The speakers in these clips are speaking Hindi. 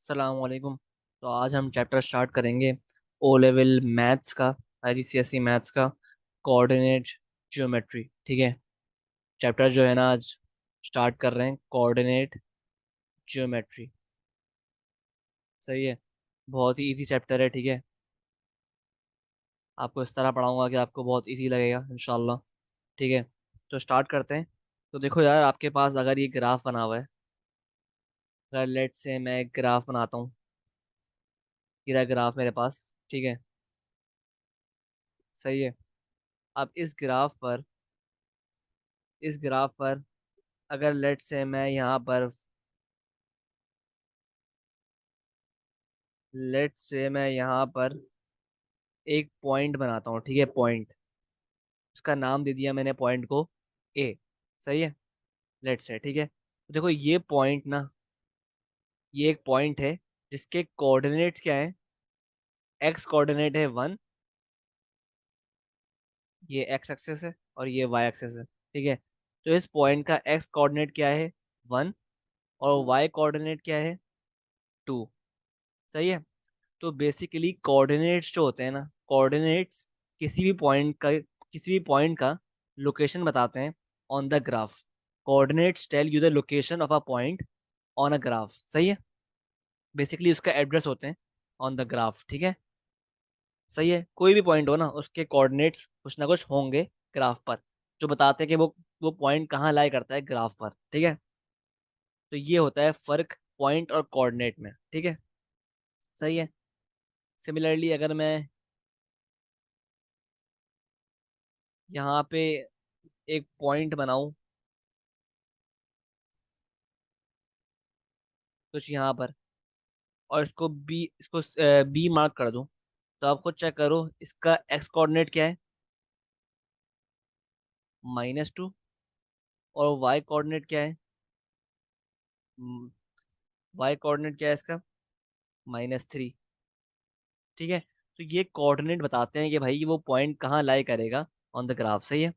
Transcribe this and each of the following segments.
अस्सलाम वालेकुम। तो आज हम चैप्टर स्टार्ट करेंगे ओ लेवल मैथ्स का, IGCSE मैथ्स का, कोऑर्डिनेट ज्योमेट्री। ठीक है। चैप्टर जो है ना, आज स्टार्ट कर रहे हैं कोऑर्डिनेट ज्योमेट्री। सही है। बहुत ही इजी चैप्टर है। ठीक है। आपको इस तरह पढ़ाऊंगा कि आपको बहुत इजी लगेगा इंशाल्लाह। ठीक है। तो स्टार्ट करते हैं। तो देखो यार, आपके पास अगर ये ग्राफ बना हुआ है, अगर लेट से मैं एक ग्राफ बनाता हूँ, ये रहा ग्राफ मेरे पास। ठीक है। सही है। अब इस ग्राफ पर अगर लेट से मैं यहाँ पर लेट से मैं यहाँ पर एक पॉइंट बनाता हूँ। ठीक है। पॉइंट, उसका नाम दे दिया मैंने पॉइंट को ए। सही है। लेट से। ठीक है। तो देखो ये पॉइंट ना, ये एक पॉइंट है जिसके कोऑर्डिनेट्स क्या है। एक्स कोऑर्डिनेट है 1, ये एक्स एक्सेस है, और ये वाई एक्सेस है। ठीक है। तो इस पॉइंट का एक्स कोऑर्डिनेट क्या है, 1, और वाई कोऑर्डिनेट क्या है, 2। सही है। तो बेसिकली कोऑर्डिनेट्स जो होते हैं ना, कोऑर्डिनेट्स किसी भी पॉइंट का लोकेशन बताते हैं on the graph. Coordinates tell you the location of a point on a graph. सही है। बेसिकली उसका एड्रेस होते हैं ऑन द ग्राफ। ठीक है। सही है। कोई भी पॉइंट हो ना, उसके कोऑर्डिनेट्स कुछ ना कुछ होंगे ग्राफ पर, जो बताते हैं कि वो पॉइंट कहाँ लाई करता है ग्राफ पर। ठीक है। तो ये होता है फर्क पॉइंट और कोऑर्डिनेट में। ठीक है। सही है। सिमिलरली अगर मैं यहाँ पे एक पॉइंट बनाऊं कुछ यहाँ पर, और इसको बी मार्क कर दूं, तो आप खुद चेक करो इसका एक्स कोऑर्डिनेट क्या है, -2, और वाई कोऑर्डिनेट क्या है, वाई कोऑर्डिनेट क्या है इसका, -3। ठीक है। तो ये कोऑर्डिनेट बताते हैं कि भाई वो पॉइंट कहाँ लाई करेगा ऑन द ग्राफ। सही है।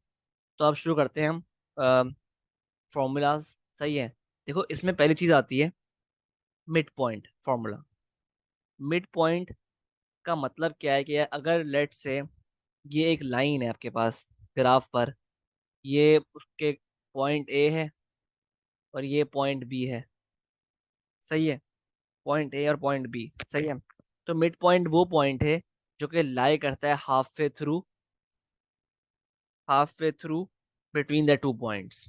तो अब शुरू करते हैं हम फॉर्मूलाज। सही है। देखो इसमें पहली चीज आती है mid point formula. Mid point का मतलब क्या है कि अगर लेट से ये एक लाइन है आपके पास ग्राफ पर, ये उसके पॉइंट ए है और ये पॉइंट बी है। सही है। पॉइंट ए और पॉइंट बी। सही है। तो मिड पॉइंट वो पॉइंट है जो कि लाई करता है half way through between the two points.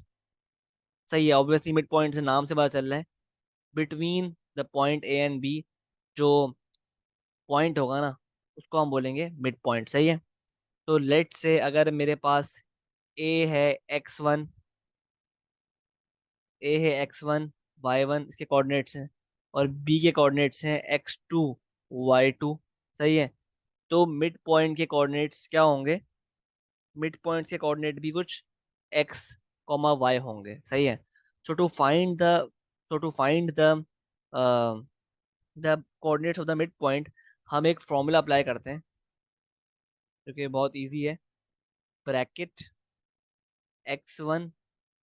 सही है। ऑब्वियसली मिड पॉइंट से नाम से पता चल रहा है, between the point A and B जो पॉइंट होगा ना, उसको हम बोलेंगे मिड पॉइंट। सही है। तो लेट से अगर मेरे पास ए है x1, y1 इसके कोऑर्डिनेट्स हैं, और बी के कोऑर्डिनेट्स हैं x2, y2। सही है। तो मिड पॉइंट के कोऑर्डिनेट्स क्या होंगे, मिड पॉइंट के कोऑर्डिनेट भी कुछ x, y होंगे। सही है। So to find the so to find the coordinates of the mid point, हम एक फॉर्मूला अप्लाई करते हैं जो कि बहुत इजी है। Bracket x1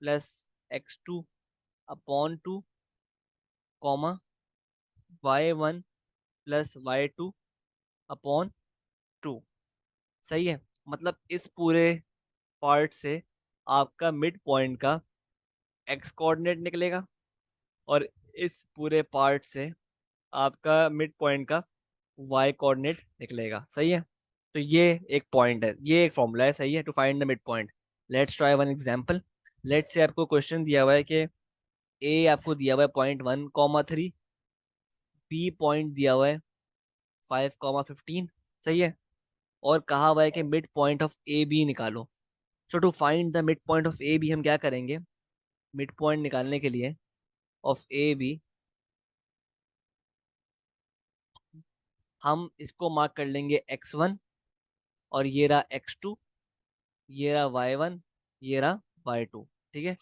plus x2 upon 2, comma y1 plus y2 upon 2। सही है। मतलब इस पूरे पार्ट से आपका मिड पॉइंट का एक्स कोऑर्डिनेट निकलेगा, और इस पूरे पार्ट से आपका मिड पॉइंट का वाई कोऑर्डिनेट निकलेगा। सही है। तो ये एक पॉइंट है, ये एक फॉर्मूला है। सही है। To find the mid point, let's try one example. Let's say आपको क्वेश्चन दिया हुआ है कि ए आपको दिया हुआ है .1, 3, बी पॉइंट दिया हुआ है 5, 15। सही है। और कहा हुआ है कि mid point of A B निकालो। So to find the mid point of A B हम क्या करेंगे, मिड पॉइंट निकालने के लिए ऑफ ए बी हम इसको मार्क कर लेंगे x1, और ये रहा x2, ये रहा y1, ये रहा y2। ठीक है।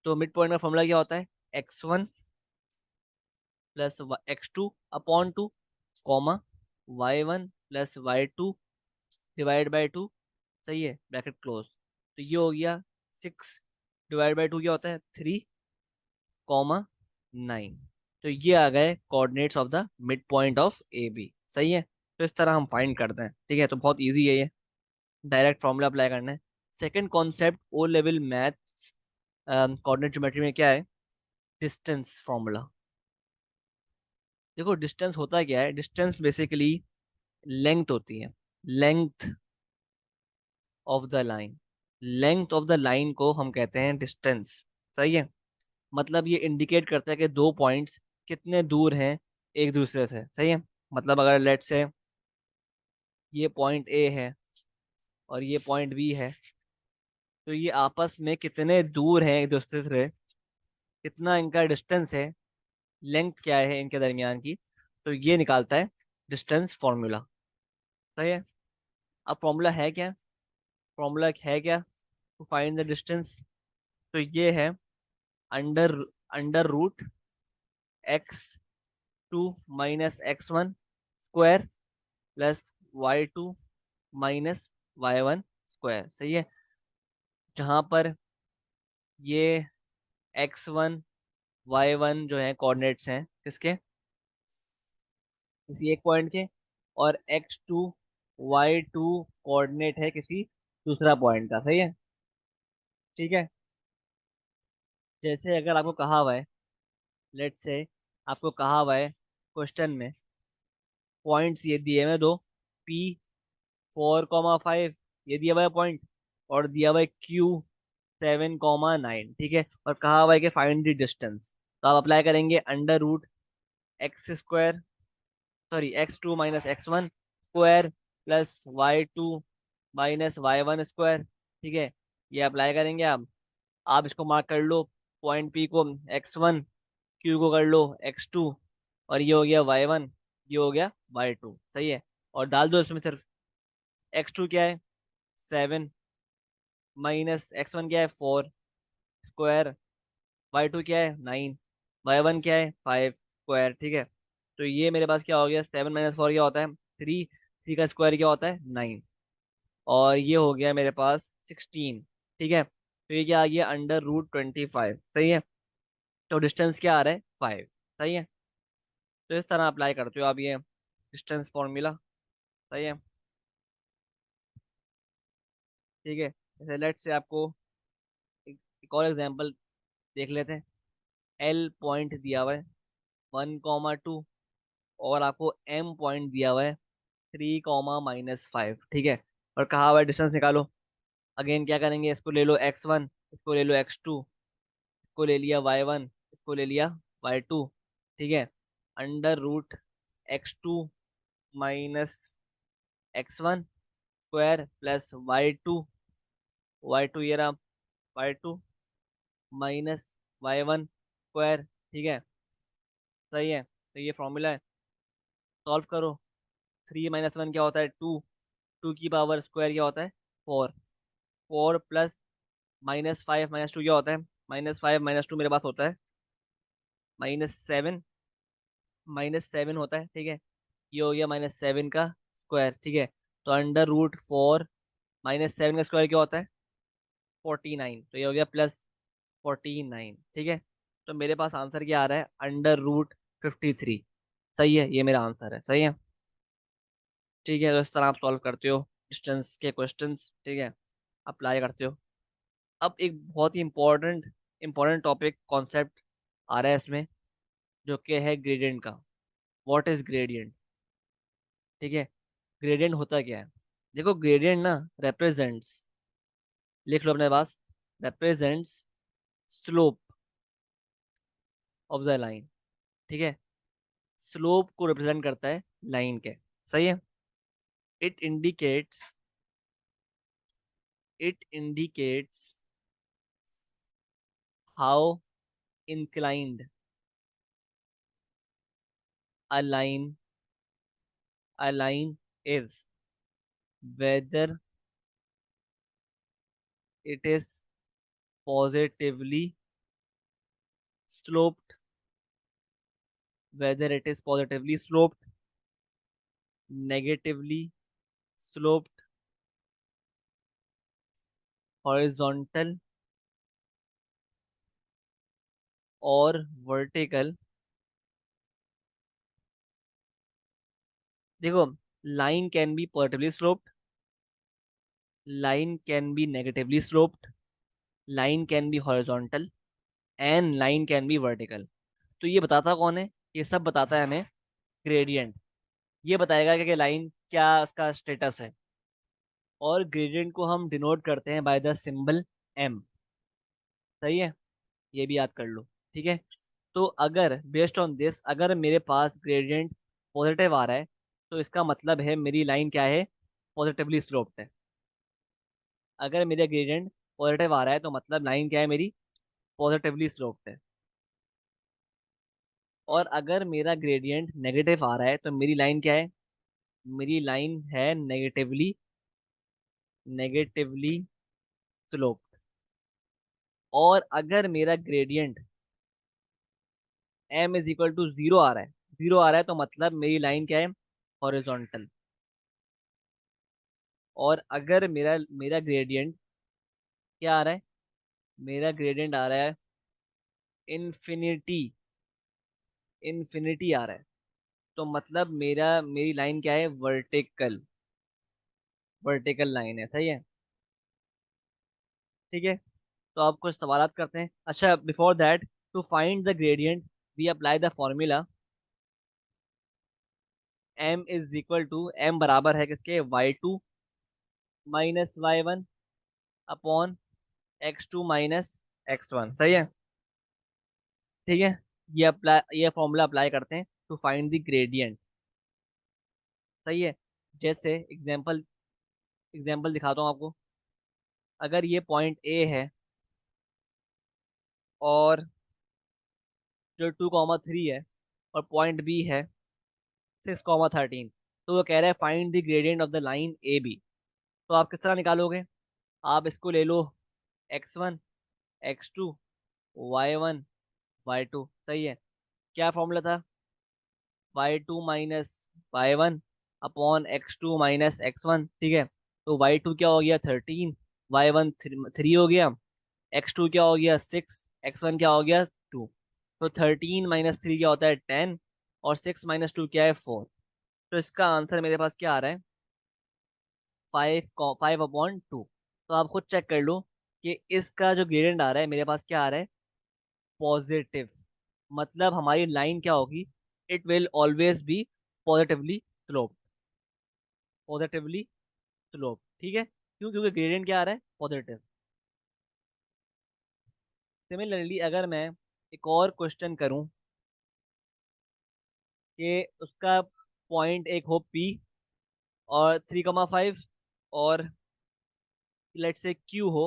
तो मिड पॉइंट का फॉर्मूला क्या होता है, x1 plus x2 upon 2, comma y1 plus y2 divide by 2। सही है। Bracket close. तो ये हो गया 6 डिवाइड बाई 2 क्या होता है, 3, कॉमा 9। तो ये आ गए coordinates of the mid point of A B. सही है, तो इस तरह हम फाइंड करते हैं। ठीक है, तो बहुत इजी है ये, डायरेक्ट फॉर्मूला अप्लाई करना है। Second concept O level maths coordinate geometry में क्या है, डिस्टेंस फॉर्मूला। देखो डिस्टेंस होता क्या है, डिस्टेंस बेसिकली लेंथ होती है, length of the line. Length of the line को हम कहते हैं डिस्टेंस। सही है, मतलब ये इंडिकेट करता है कि दो पॉइंट्स कितने दूर हैं एक दूसरे से। सही है, मतलब अगर लेट से ये पॉइंट ए है और ये पॉइंट बी है, तो ये आपस में कितने दूर हैं एक दूसरे से, कितना इनका डिस्टेंस है, लेंथ क्या है इनके दरमियान की, तो ये निकालता है डिस्टेंस फॉर्मूला। सही है, अब फॉर्मूला है क्या, फॉर्मूला है क्या टू फाइंड द डिस्टेंस, तो ये है under under root x2 - x1 square plus y2 - y1 square. सही है, जहां पर ये x1 y1 जो है कोऑर्डिनेट्स हैं किसके, किसी एक पॉइंट के, और x2 y2 कोऑर्डिनेट है किसी दूसरा पॉइंट का। सही है, ठीक है। जैसे अगर आपको कहा हुआ है, लेट से आपको कहा हुआ है क्वेश्चन में, पॉइंट्स ये दिए हुए दो, P4,5 ये दिया हुआ है पॉइंट, और दिया हुआ है Q7,9। ठीक है, और कहा हुआ है कि फाइंड द डिस्टेंस, तो आप अप्लाई करेंगे under root x2, sorry x2 - x1 square plus y2 - y1 square. ठीक है, ये अप्लाई करेंगे आप इसको मार्क कर लो, पॉइंट P को x1, Q को कर लो x2, और ये हो गया y1, ये हो गया y2। सही है, और डाल दो इसमें सिर्फ, x2 क्या है 7, माइनस x1 क्या है 4 स्क्वायर, y2 क्या है 9, y1 क्या है 5 स्क्वायर। ठीक है, तो ये मेरे पास क्या हो गया, 7 - 4 क्या होता है 3, 3 का स्क्वायर क्या होता है 9, और ये हो गया मेरे पास 16। ठीक है, तो ये क्या आ गया अंडर रूट 25। सही है, तो डिस्टेंस क्या आ रहा है 5। सही है, तो इस तरह अप्लाई करते हो आप ये डिस्टेंस फॉर्मूला। सही है, ठीक है। जैसे लेट से आपको एक और एग्जांपल देख लेते हैं। एल पॉइंट दिया हुआ है 1,2, और आपको एम पॉइंट दिया हुआ है 3,-5। ठीक है, और कहा हुआ है डिस्टेंस निकालो। अगेन क्या करेंगे, इसको ले लो x1, इसको ले लो x2, इसको ले लिया y1, इसको ले लिया y2। ठीक है, under root x2 - x1 square plus y2 ये रहा y2 -y1 स्क्वायर। ठीक है, सही है, तो ये फॉर्मूला है, सॉल्व करो। 3 - 1 क्या होता है 2, 2 की पावर स्क्वायर क्या होता है 4, 4 प्लस -5 - 2 क्या होता है -5 - 2 मेरे पास होता है -7, -7 होता है। ठीक है, ये हो गया -7 का स्क्वायर। ठीक है, तो अंडर रूट 4 -7 का स्क्वायर क्या होता है 49, तो ये हो गया +49। ठीक है, तो मेरे पास आंसर क्या आ रहा है अंडर रूट 53। सही है, ये मेरा आंसर है। सही है, ठीक है, तो इस तरह आप सॉल्व करते हो डिस्टेंस के क्वेश्चंस। ठीक है, अप्लाई करते हो। अब एक बहुत ही इंपॉर्टेंट इंपॉर्टेंट टॉपिक कॉन्सेप्ट आ रहा है इसमें, जो कि है ग्रेडियंट का। What is gradient. ठीक है, ग्रेडियंट होता क्या है, देखो ग्रेडियंट ना रिप्रेजेंट्स, लिख लो अपने पास, represents slope of the line. ठीक है, स्लोप को रिप्रेजेंट करता है लाइन के। सही है, it indicates it indicates how inclined a line is, whether it is positively sloped, whether it is positively sloped, negatively sloped, horizontal or vertical, देखो, line can be positively sloped, line can be negatively sloped, line can be horizontal and line can be vertical. तो ये बताता कौन है? ये सब बताता है हमें ग्रेडियंट। ये बताएगा कि लाइन क्या उसका स्टेटस है। और ग्रेडियंट को हम डिनोट करते हैं बाय द सिंबल एम। सही है, ये भी याद कर लो। ठीक है, तो अगर बेस्ड ऑन दिस, अगर मेरे पास ग्रेडियंट पॉजिटिव आ रहा है तो इसका मतलब है मेरी लाइन क्या है? पॉजिटिवली स्लोप्ड है। अगर मेरा ग्रेडियंट पॉजिटिव आ रहा है तो मतलब लाइन क्या है मेरी? पॉजिटिवली स्लोप्ड है। और अगर मेरा ग्रेडियंट नेगेटिव आ रहा है तो मेरी लाइन क्या है? मेरी लाइन है नेगेटिवली नेगेटिवली स्लोप्ड। और अगर मेरा gradient M is equal to zero आ रहा है, जीरो आ रहा है तो मतलब मेरी लाइन क्या है? हॉरिजॉन्टल। और अगर मेरा मेरा ग्रेडियंट क्या आ रहा है? मेरा ग्रेडियंट आ रहा है इन्फिनिटी, इन्फिनिटी आ रहा है तो मतलब मेरी लाइन क्या है? वर्टिकल, वर्टिकल लाइन है। सही है, ठीक है। तो आप कुछ सवालात करते हैं। अच्छा, before that, to find the gradient we apply the formula m is equal to, m बराबर है किसके? y2 minus y1 upon x2 minus x1। सही है, ठीक है। ये फॉर्मूला अप्लाई करते हैं टू फाइंड द ग्रेडियंट। सही है। जैसे एग्जांपल, एग्जांपल दिखाता हूँ आपको। अगर ये पॉइंट ए है और जो 2,3 है, और पॉइंट बी है 6,13, तो वो कह रहा है find the gradient of the line A B. तो आप किस तरह निकालोगे? आप इसको ले लो x1 x2 y1 y2। सही है। क्या फॉर्मूला था? y2 minus y1 upon x2 minus x1। ठीक है, तो y2 क्या हो गया? 13, y1 3 हो गया, x2 क्या हो गया? 6, x1 क्या हो गया? 2। तो 13 माइनस 3 क्या होता है? 10, और 6 माइनस 2 क्या है? 4। तो इसका आंसर मेरे पास क्या आ रहा है? 5/2। तो आप खुद चेक कर लो कि इसका जो ग्रेडियंट आ रहा है मेरे पास क्या आ रहा है? पॉजिटिव। मतलब हमारी लाइन क्या होगी? It will always be positively slope, positively slope. ठीक है, क्यों? क्योंकि ग्रेडियंट क्या आ रहा है? पॉजिटिव। सिमिलरली अगर मैं एक और क्वेश्चन करूं कि उसका पॉइंट एक हो पी और 3,5, और लेट से क्यू हो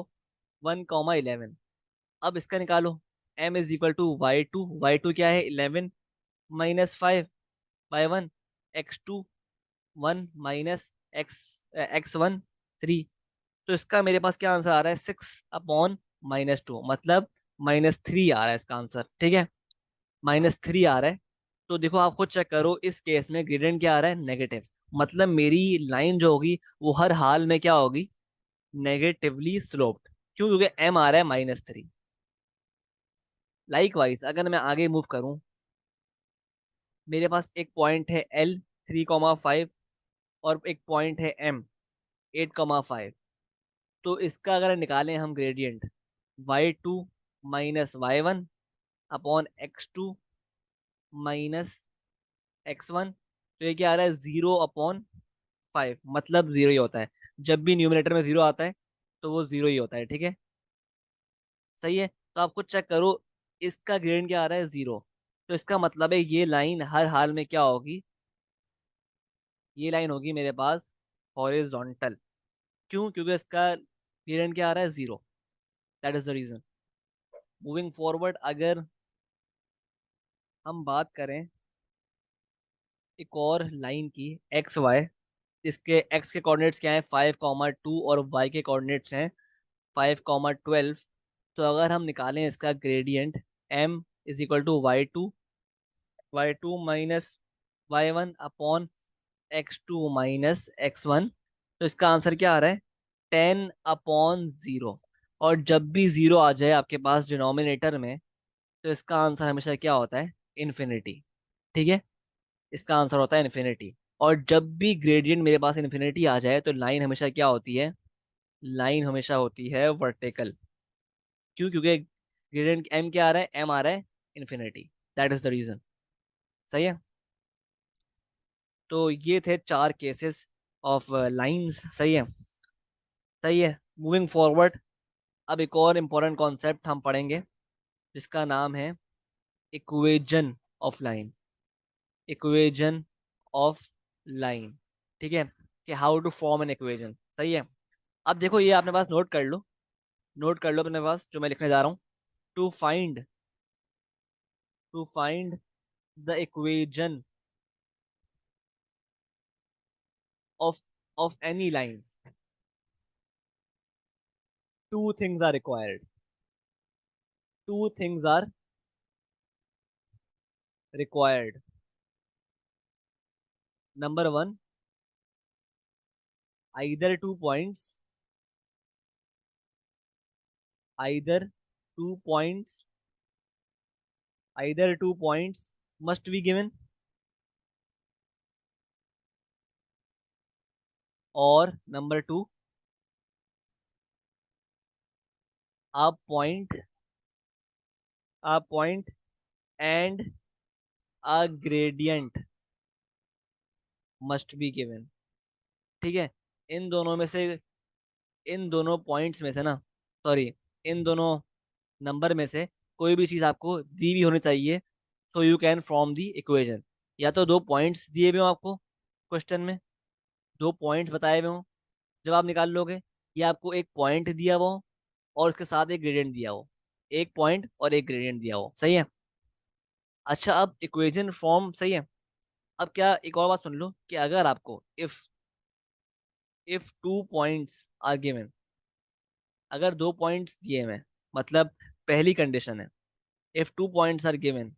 1,11। अब इसका निकालो। m is equal to y2, y2 क्या है? 11 minus 5 y1, x2 1 minus x1 3। तो इसका मेरे पास क्या आंसर आ रहा है? 6/-2, मतलब -3 आ रहा है इसका आंसर। ठीक है, -3 आ रहा है। तो देखो, आप खुद चेक करो, इस केस में ग्रेडियंट क्या आ रहा है? नेगेटिव। मतलब मेरी लाइन जो होगी वो हर हाल में क्या होगी? Negatively sloped. क्यों? क्योंकि m आ रहा है -3। लाइकवाइज अगर मैं आगे मूव करूं, मेरे पास एक पॉइंट है l 3,5, और एक पॉइंट है m 8,5। तो इसका अगर निकालें हम gradient, y2 minus y1 upon x2 minus x1, तो ये क्या आ रहा है? 0/5। मतलब जीरो ही होता है। जब भी न्यूमरेटर में जीरो आता है तो वो जीरो ही होता है। ठीक है, सही है। तो आप खुद चेक करो, इसका ग्रेडियंट क्या आ रहा है? 0। तो इसका मतलब है ये लाइन हर हाल में क्या होगी? ये लाइन होगी मेरे पास हॉरिजॉन्टल। क्यों? क्योंकि इसका ग्रेडियंट क्या आ रहा है? 0। That is the reason. Moving forward, अगर हम बात करें एक और लाइन की, एक्स वाई, इसके एक्स के कोऑर्डिनेट्स क्या है? 5,2, और वाई के कोऑर्डिनेट्स हैं 5,12। तो अगर हम निकालें इसका gradient, m is equal to y2 minus y1 upon x2 minus x1, तो इसका आंसर क्या आ रहा है? 10/0। और जब भी जीरो आ जाए आपके पास डिनोमिनेटर में, तो इसका आंसर हमेशा क्या होता है? इन्फिनिटी। ठीक है, इसका आंसर होता है इन्फिनिटी। और जब भी ग्रेडियंट मेरे पास इन्फिनिटी आ जाए तो लाइन हमेशा क्या होती है, लाइन हमेशा होती है वर्टिकल। क्यों? क्योंकि ग्रेडियंट एम क्या आ रहा है, एम आ रहा है infinity. That is the reason. सही है। तो ये थे 4 केसेस ऑफ लाइंस। सही है। सही है। मूविंग फॉरवर्ड, अब एक और इम्पोर्टेंट कॉन्सेप्ट हम पढ़ेंगे जिसका नाम है equation of line. Equation of line. ठीक है, कि how to form an equation. सही है। अब देखो, ये आपने पास नोट कर लो, नोट कर लो अपने पास जो मैं लिखने जा रहा हूँ। To find, to find the equation of any line, two things are required. Two things are required. Number one, either two points, either two points, either two points must be given, और number two, a point, a point and a gradient must be given। ठीक है। इन दोनों में से, इन दोनों पॉइंट्स में से ना, सॉरी, इन दोनों नंबर में से कोई भी चीज आपको दी हुई होनी चाहिए, तो you can from the equation. या तो दो पॉइंट्स दिए हुए हो आपको क्वेश्चन में, दो पॉइंट्स बताए हुए हो, जब आप निकाल लोगे, या आपको एक पॉइंट दिया हुआ हो और उसके साथ एक ग्रेडियंट दिया हो, एक पॉइंट और एक ग्रेडियंट दिया हो। सही है। अच्छा, अब इक्वेशन फॉर्म सही है। अब क्या, एक और बात सुन लो कि अगर आपको if two points are given, अगर दो पॉइंट्स दिए हुए हैं, मतलब पहली कंडीशन है if two points are given,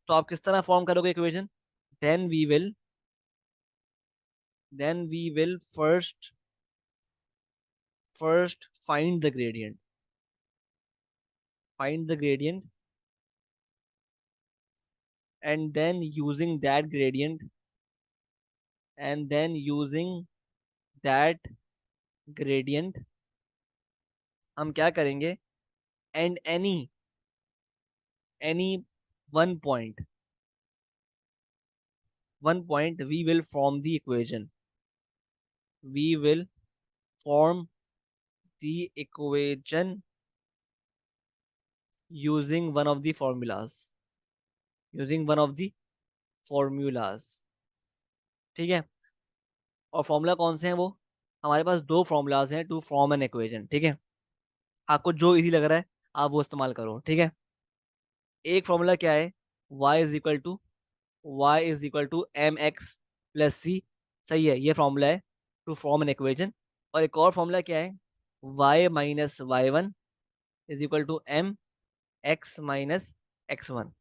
तो आप किस तरह फॉर्म करोगे equation? Then we will, then we will first find the gradient, find the gradient, and then using that gradient, and then using that gradient हम क्या करेंगे, and any one point, one point we will form the equation, we will form the equation using one of the formulas, using one of the formulas। ठीक है। और फॉर्मूला कौन से हैं वो? हमारे पास दो फॉर्मूलाज हैं टू फॉर्म एन इक्वेशन। ठीक है। आपको जो इजी लग रहा है आप वो इस्तेमाल करो। ठीक है। एक फॉर्मूला क्या है, y is equal to M X plus C. सही है, ये फॉर्मूला है टू फॉर्म एन इक्वेशन। और एक और फॉर्मूला क्या है, y - y1 is equal to M X minus x one.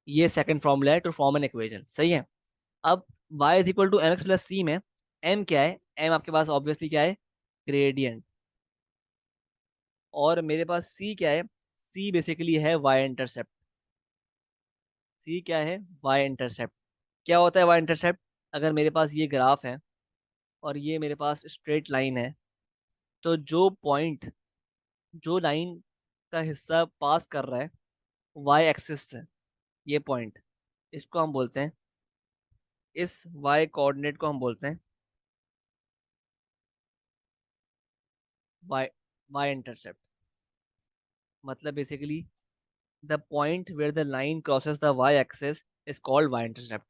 ये सेकंड फॉर्मूला है टू फॉर्म एन इक्वेशन। सही है। अब y is equal to M X plus C में m क्या है, m आपके पास ऑब्वियसली क्या है, ग्रेडियंट। और मेरे पास c क्या है, c बेसिकली है y इंटरसेप्ट। c क्या है, y इंटरसेप्ट। क्या होता है y इंटरसेप्ट? अगर मेरे पास ये ग्राफ है और ये मेरे पास स्ट्रेट लाइन है, तो जो पॉइंट, जो लाइन का हिस्सा पास कर रहा है y एक्सिस से, ये पॉइंट, इसको हम बोलते हैं, इस y कोऑर्डिनेट को हम बोलते हैं y, y इंटरसेप्ट। मतलब basically the point where the line crosses the y axis is called y intercept.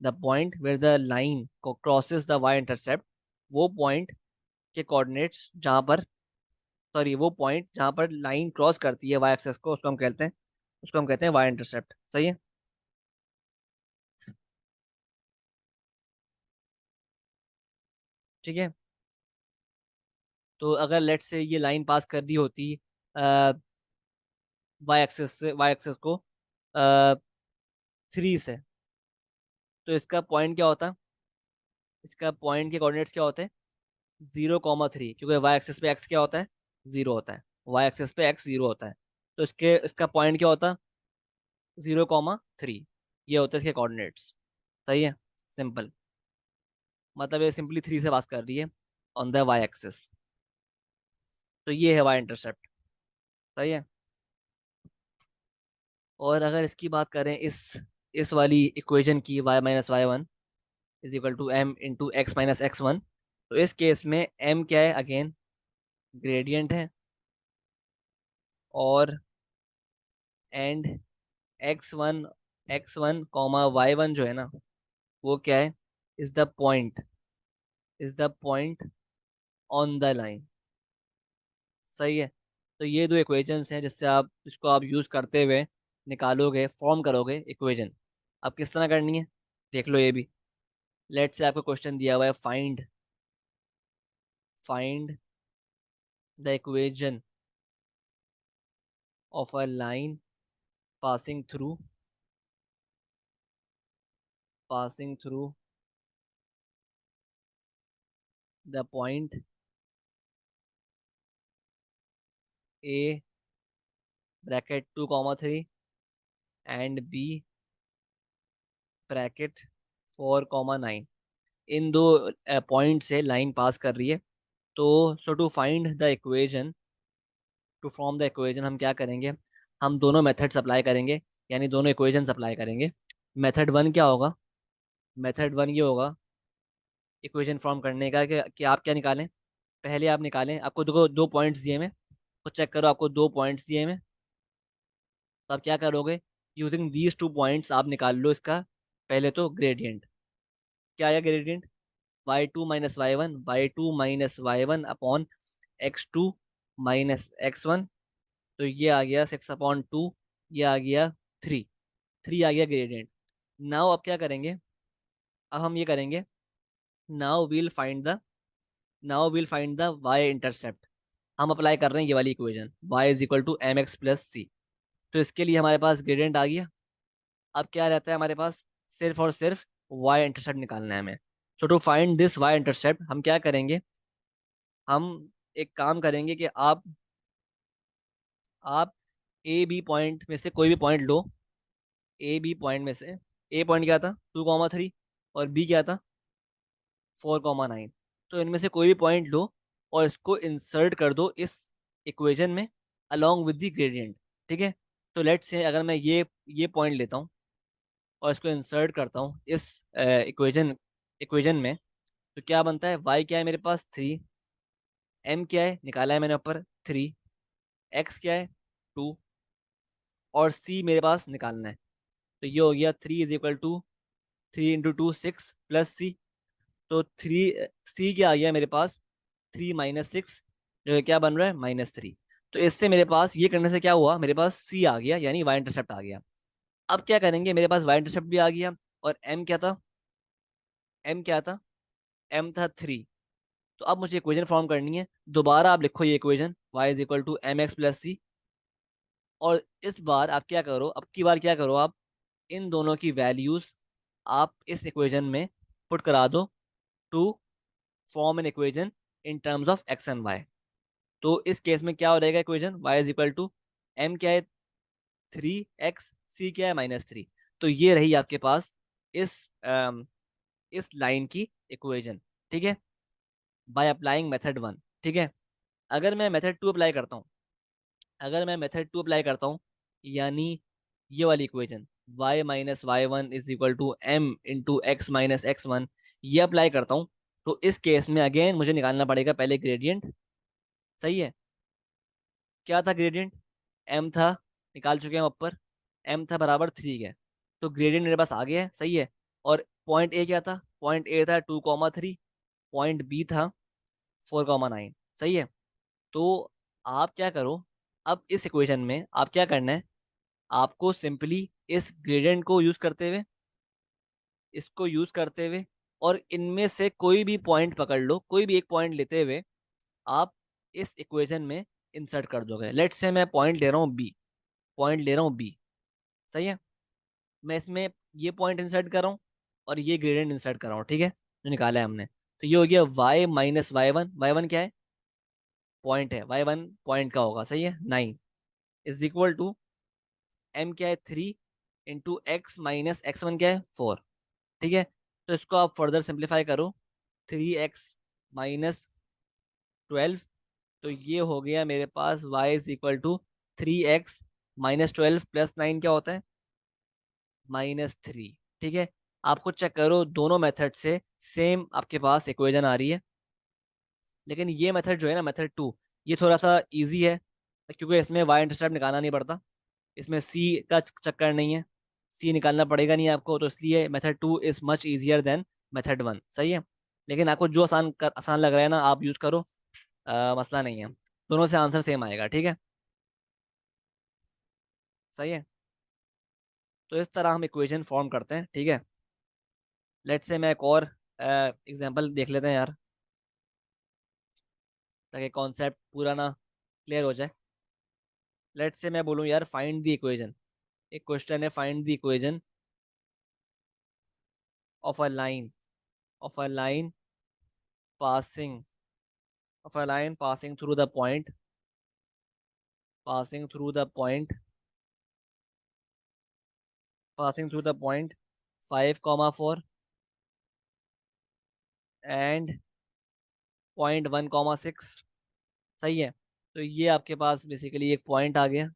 The point where the line crosses the y intercept, वो पॉइंट के कोऑर्डिनेट्स जहाँ पर, सॉरी, वो पॉइंट जहाँ पर लाइन क्रॉस करती है y एक्सिस को, उसको हम कहते हैं, उसको हम कहते हैं y इंटरसेप्ट। सही है। ठीक है। तो अगर लेट से ये लाइन पास कर दी होती y एक्सिस से, y एक्सिस को 3 से, तो इसका पॉइंट क्या होता, इसका पॉइंट के कोऑर्डिनेट्स क्या होते हैं, 0,3, क्योंकि वाई एक्सिस पे एक्स क्या होता है, जीरो होता है। वाई एक्सिस पे एक्स जीरो होता है, तो इसके, इसका पॉइंट क्या होता, 0,3। ये होते हैं इसके कोऑर्डिनेट्स। सही है। सिंपल। मतलब ये सिंपली 3 से पास कर रही है ऑन द वाई एक्सिस। तो ये है वाई इंटरसेप्ट। सही है। और अगर इसकी बात करें इस वाली इक्वेशन की, y minus y one is equal to m into x minus x one, तो इस केस में m क्या है, अगेन ग्रेडियंट है, और and x one comma y one जो है ना, वो क्या है, is the point is the point on the line. सही है। तो ये दो इक्वेशंस हैं जिससे आप इसको आप यूज करते हुए निकालोगे, फॉर्म करोगे इक्वेशन। अब किस तरह करनी है देख लो ये भी। लेट से आपको क्वेश्चन दिया हुआ है, find the equation of a line passing through passing through the point A bracket 2,3 and B bracket 4,9। इन दो पॉइंट से लाइन पास कर रही है। तो so to find the equation, to form the equation हम क्या करेंगे, हम दोनों मेथड्स अप्लाई करेंगे, यानी दोनों इक्वेशंस अप्लाई करेंगे। मेथड वन क्या होगा, मेथड वन ये होगा इक्वेशन फॉर्म करने का कि आप क्या निकालें, पहले आप निकालें, आपको दो पॉइंट्स दिए मैं, तो चेक करो, आपको दो पॉइंट्स दिए मैं। तो आप क्या करोगे, यूजिंग दीज 2 पॉइंट्स आप निकाल लो इसका पहले तो ग्रेडियंट। क्या आया gradient, y2 minus y1 upon x2 minus x1। तो ये आ गया 6/2, ये आ गया 3, 3 आ गया ग्रेडियंट। नाउ अब क्या करेंगे, अब हम ये करेंगे, now we'll find the now we'll find the Y intercept. हम अप्लाई कर रहे हैं ये वाली equation, y is equal to M X plus C. तो इसके लिए हमारे पास ग्रेडियंट आ गया। अब क्या रहता है हमारे पास, सिर्फ और सिर्फ वाई इंटरसेप्ट निकालना है हमें। So to find this Y intercept हम क्या करेंगे, हम एक काम करेंगे कि आप ए बी पॉइंट में से कोई भी पॉइंट लो। ए बी पॉइंट में से ए पॉइंट क्या था, 2,3, और बी क्या था, 4,9। तो इनमें से कोई भी पॉइंट लो और इसको इंसर्ट कर दो इस इक्वेशन में अलोंग विद द ग्रेडियंट। ठीक है। तो लेट्स से अगर मैं ये पॉइंट लेता हूँ और इसको इंसर्ट करता हूँ इस इक्वेशन इक्वेशन में, तो क्या बनता है, y क्या है मेरे पास 3, m क्या है निकाला है मैंने ऊपर 3, x क्या है 2, और c मेरे पास निकालना है। तो ये हो गया 3 = 3 × 2 6 प्लस c। तो 3 क्या आ गया मेरे पास, 3 - 6, जो है क्या बन रहा है -3। तो इससे मेरे पास ये करने से क्या हुआ, मेरे पास c आ गया, यानी y इंटरसेप्ट आ गया। अब क्या करेंगे, मेरे पास y इंटरसेप्ट भी आ गया, और m था 3। तो अब मुझे इक्वेशन फॉर्म करनी है, दोबारा आप लिखो ये equation, y is equal to M X plus C. और इस बार आप क्या करो, अब की बार क्या करो, आप इन दोनों की वैल्यूज आप इस इक्वेशन में पुट करा दो, to form an equation in terms of x and y. तो इस केस में क्या हो रहेगा equation, y is equal to m क्या है 3x, c क्या है -3। तो ये रही आपके पास इस इस लाइन की इक्वेशन। ठीक है, बाय अप्लाइंग मेथड वन। ठीक है। अगर मैं मेथड टू अप्लाई करता हूँ, यानी ये वाली equation y minus y one is equal to m into x minus x one, ये अप्लाई करता हूँ, तो इस केस में अगेन मुझे निकालना पड़ेगा पहले ग्रेडियंट। सही है। क्या था ग्रेडियंट, m था, निकाल चुके हैं ऊपर, m था बराबर 3 है। तो ग्रेडियंट मेरे पास आ गया है। सही है। और पॉइंट ए क्या था, पॉइंट ए था 2,3, पॉइंट बी था 4,9। सही है। तो आप क्या करो, अब इस इक्वेशन में आप क्या करना है, आपको सिंपली इस ग्रेडियंट को यूज करते हुए, इसको यूज करते हुए, और इनमें से कोई भी पॉइंट पकड़ लो, कोई भी एक पॉइंट लेते हुए आप इस इक्वेशन में इंसर्ट कर दोगे। लेट्स से मैं पॉइंट ले रहा हूँ बी, पॉइंट ले रहा हूँ बी। सही है। मैं इसमें ये पॉइंट इंसर्ट कर रहा हूँ और ये ग्रेडियंट इंसर्ट कर रहा हूँ। ठीक है, जो निकाला है हमने। तो ये हो गया y minus y one, y one क्या है, पॉइंट है, वाई वन पॉइंट का होगा। सही है, 9 इज इक्वल टू m क्या है 3 into x minus x one क्या है 4। ठीक है। तो इसको आप फर्दर सिंप्लीफाई करो, 3x-12, तो ये हो गया मेरे पास y is equal to 3x-12 plus 9 क्या होता है, -3। ठीक है, आपको चेक करो दोनों मेथड से सेम आपके पास इक्वेशन आ रही है, लेकिन ये मेथड जो है ना, मेथड 2, ये थोड़ा सा इजी है क्योंकि इसमें y इंटरसेप्ट निकालना नहीं पड़ता, इसमें c का चक्कर नहीं है, c निकालना पड़ेगा नहीं आपको, तो इसलिए method 2 is much easier than method 1। सही है, लेकिन आपको जो आसान लग रहा है ना आप यूज करो, मसला नहीं है, दोनों से आंसर सेम आएगा। ठीक है, सही है, तो इस तरह हम इक्वेशन फॉर्म करते हैं। ठीक है, लेट्स से मैं एक और एग्जांपल देख लेते हैं यार, ताकि कॉन्सेप्ट पूरा ना क्लियर हो जाए। लेट्स से मैं बोलूँ यार फाइंड द इक्वेशन, एक क्वेश्चन है, find the equation of a line, of a line passing of a line passing through the point, passing through the point, passing through the point 5, 4 and point 1, 6। सही है, तो ये आपके पास बेसिकली एक पॉइंट आ गया,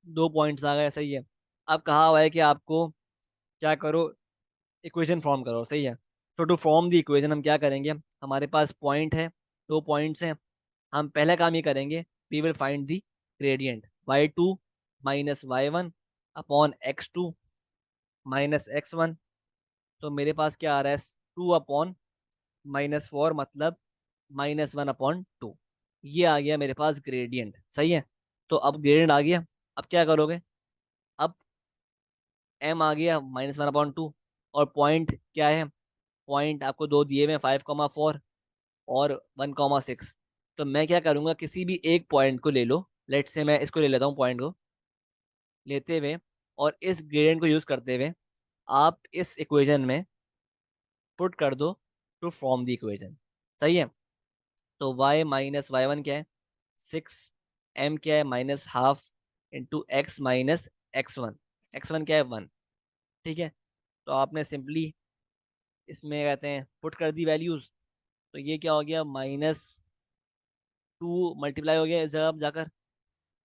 दो पॉइंट्स आ गए। सही है, अब कहा हुआ है कि आपको क्या करो, इक्वेशन फॉर्म करो। सही है, तो टू फॉर्म द इक्वेशन हम क्या करेंगे, हमारे पास पॉइंट है, दो पॉइंट्स हैं, हम पहला काम ये करेंगे, we will find the gradient y2 minus y1 upon x2 minus x1। तो मेरे पास क्या आ रहा है, 2/-4, मतलब -1/2, ये आ गया मेरे पास ग्रेडियंट। सही है, तो अब ग्रेडियंट आ गया, अब क्या करोगे, अब m आ गया -1/2, और पॉइंट क्या है, पॉइंट आपको दो दिए हुए 5, 4 और 1, 6। तो मैं क्या करूंगा, किसी भी एक पॉइंट को ले लो, लेट से मैं इसको ले लेता हूँ, पॉइंट को लेते हुए और इस ग्रेडियंट को यूज करते हुए आप इस इक्वेशन में पुट कर दो टू फॉर्म द इक्वेशन। सही है, तो y माइनस y1 क्या है, 6, m क्या है -12 into x minus x1, x1 क्या है 1। ठीक है, तो आपने सिंपली इसमें कहते हैं पुट कर दी वैल्यूज, तो ये क्या हो गया, -2 मल्टीप्लाई हो गया इस जगह जाकर,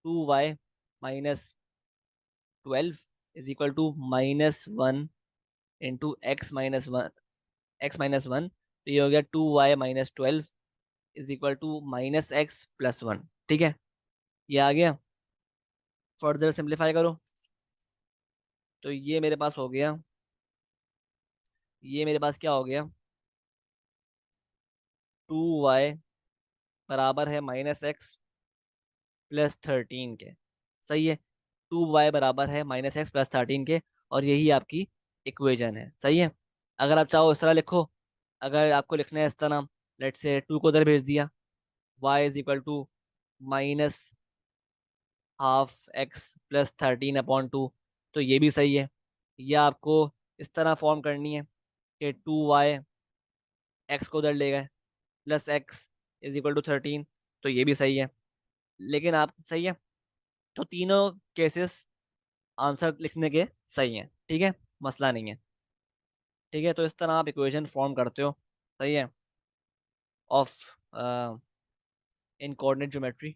2y -12 is equal to -1 into x minus one, तो ये हो गया 2y -12 is equal to -x+1। ठीक है, ये आ गया, फर्दर सिंप्लीफाई करो, तो ये मेरे पास हो गया, ये मेरे पास क्या हो गया, 2y बराबर है -x+13 के। सही है, 2y बराबर है -x+13 के, और यही आपकी इक्वेशन है। सही है, अगर आप चाहो इस तरह लिखो, अगर आपको लिखना है इस तरह, लेट से 2 को उधर भेज दिया, y is equal to -12x+13/2, तो ये भी सही है। या आपको इस तरह फॉर्म करनी है कि 2y x को उधर ले गए plus x is equal to 13, तो ये भी सही है। लेकिन आप सही है, तो तीनों केसेस आंसर लिखने के सही हैं। ठीक है, मसला नहीं है। ठीक है, तो इस तरह आप इक्वेशन फॉर्म करते हो। सही है, ऑफ इन कोऑर्डिनेट ज्योमेट्री।